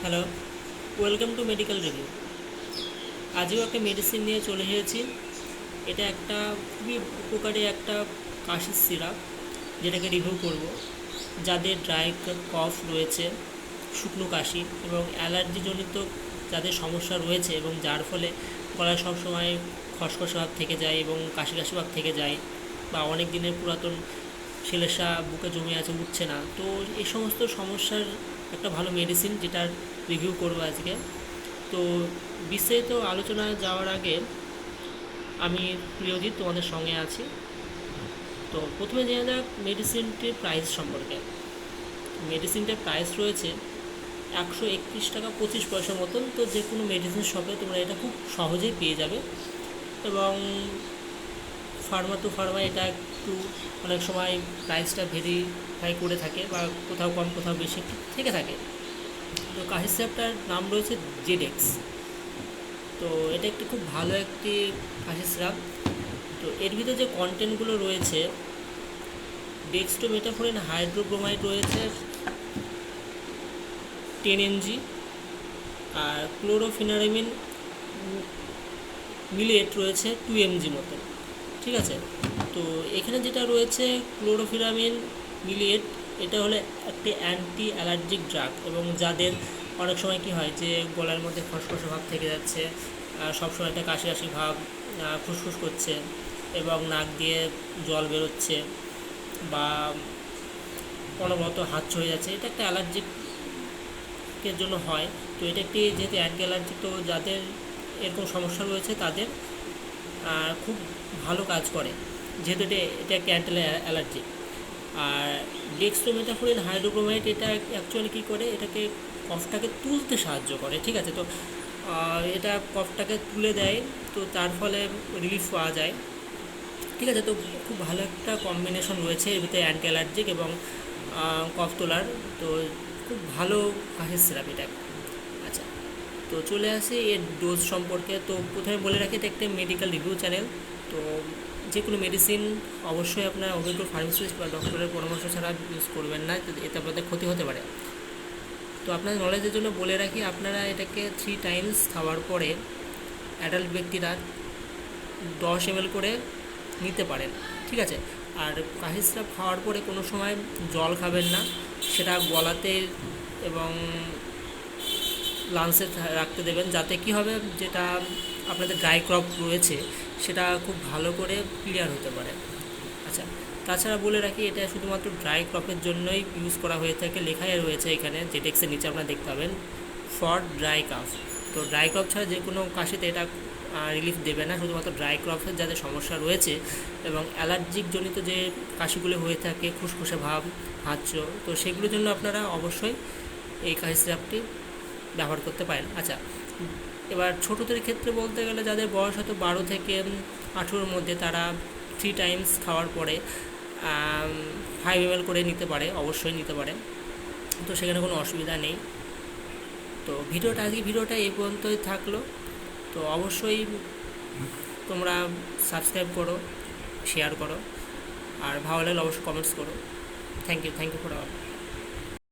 Hello, welcome to medical review. আজও একটা medicine নিয়ে চলে এসেছি। এটা একটা খুবই উপকারী একটা কাশির সিরাপ, যেটাকে রিভিউ করব। যাদের ড্রাই কফ রয়েছে, শুকনো কাশি এবং অ্যালার্জিজনিত যাদের সমস্যা রয়েছে এবং যার ফলে গলায় সবসময় খসখসে ভাব থেকে যায় এবং কাশি কাশি ভাব থেকে যায়, বা অনেক দিনের পুরাতন ছেলেসা বুকে জমে আছে, উঠছে না, তো এই সমস্ত সমস্যার একটা ভালো মেডিসিন যেটার রিভিউ করবো আজকে। তো বিস্তারিত আলোচনায় যাওয়ার আগে আমি প্রিয়জিৎ তোমাদের সঙ্গে আছি। তো প্রথমে জেনে যাক মেডিসিনটির প্রাইস সম্পর্কে। মেডিসিনটার প্রাইস রয়েছে 131 টাকা 25 পয়সা মতন। তো যে কোনো মেডিসিন শপে তোমরা এটা খুব সহজেই পেয়ে যাবে। এবং ফার্মা টু ফার্মা এটা একটু অনেক সময় প্রাইসটা ভেরিফাই করে থাকে, বা কোথাও কম কোথাও বেশি থেকে থাকে। তো কাশি সিরাপটার নাম রয়েছে জেডেক্স। তো এটা একটি খুব ভালো একটি কাশি সিরাপ। তো এর ভিতরে যে কন্টেন্টগুলো রয়েছে, ডেক্সট্রোমেটাফোরেন হাইড্রোব্রোমাইড রয়েছে 10 mg, আর ক্লোরোফিনারামিন মিলেট রয়েছে 2 mg মতো। ঠিক আছে, তো এখানে যেটা রয়েছে ক্লোরোফিনারামিন মিলেট, এটা হলো একটি অ্যান্টি অ্যালার্জিক ড্রাগ। এবং যাদের অনেক সময় কি হয় যে গলার মধ্যে খসখসে ভাব থেকে যাচ্ছে, সবসময় একটা কাশি কাশি ভাব, ফুসফুস করছে এবং নাক দিয়ে জল বেরোচ্ছে, বা অনবরত হাত হয়ে যাচ্ছে, এটা একটা অ্যালার্জিকের জন্য হয়। তো এটা একটি যেহেতু অ্যান্টি অ্যালার্জিক, তো যাদের এরকম সমস্যা রয়েছে তাদের খুব ভালো কাজ করে, যেহেতু এটা একটা অ্যান্টি অ্যালার্জি। আর ডেক্সট্রোমেটাফোরেন হাইড্রোব্রোমাইড এটা অ্যাকচুয়ালি কী করে, এটাকে কফটাকে তুলতে সাহায্য করে। ঠিক আছে, তো এটা কফটাকে তুলে দেয়, তো তার ফলে রিলিফ পাওয়া যায়। ঠিক আছে, তো খুব ভালো একটা কম্বিনেশন রয়েছে এর ভিতরে অ্যান্টি অ্যালার্জিক এবং কফ তোলার। তো খুব ভালো কাশির সিরাপ এটা। আচ্ছা, তো চলে আসি এর ডোজ সম্পর্কে। তো প্রথমে বলে রাখি, এটা একটা মেডিকেল রিভিউ চ্যানেল। তো যে কোনো মেডিসিন অবশ্যই আপনার অভিজ্ঞ ফার্মাসিস্ট বা ডক্টরের পরামর্শ ছাড়া ইউজ করবেন না, এতে আপনাদের ক্ষতি হতে পারে। তো আপনার নলেজের জন্য বলে রাখি, আপনারা এটাকে 3 টাইমস খাওয়ার পরে অ্যাডাল্ট ব্যক্তিরা 10 ml করে নিতে পারেন। ঠিক আছে, আর কাশি সিরাপ খাওয়ার পরে কোনো সময় জল খাবেন না, সেটা গলাতে এবং লাংসে রাখতে দেবেন, যাতে কি হবে, যেটা আপনাদের ড্রাই ক্রপ রয়েছে সেটা খুব ভালো করে ক্লিয়ার হতে পারে। আচ্ছা, তাছাড়া বলে রাখি, এটা শুধুমাত্র ড্রাই ক্রপের জন্যই ইউজ করা হয়ে থাকে। লেখাই রয়েছে এখানে, জেটেক্সের নিচে আপনারা দেখতে পাবেন ফর ড্রাই কাফ। তো ড্রাই ক্রপ ছাড়া যে কোনো কাশিতে এটা রিলিফ দেবে না, শুধুমাত্র ড্রাই ক্রপের যাদের সমস্যা রয়েছে এবং অ্যালার্জিক জনিত যে কাশিগুলো হয়ে থাকে, খুসখুসে ভাব, হাঁচো, তো সেগুলোর জন্য আপনারা অবশ্যই এই কাশি সিরাপটি ব্যবহার করতে পারেন। আচ্ছা, এবার ছোটোদের ক্ষেত্রে বলতে গেলে, যাদের বয়স হয়তো 12 থেকে 18-র মধ্যে, তারা 3 টাইমস খাওয়ার পরে 5 ml করে নিতে পারে, অবশ্যই নিতে পারে। তো সেখানে কোনো অসুবিধা নেই। তো আজকে ভিডিওটা এই পর্যন্তই থাকলো। তো অবশ্যই তোমরা সাবস্ক্রাইব করো, শেয়ার করো, আর ভালো লাগলে অবশ্যই কমেন্টস করো। Thank you for all.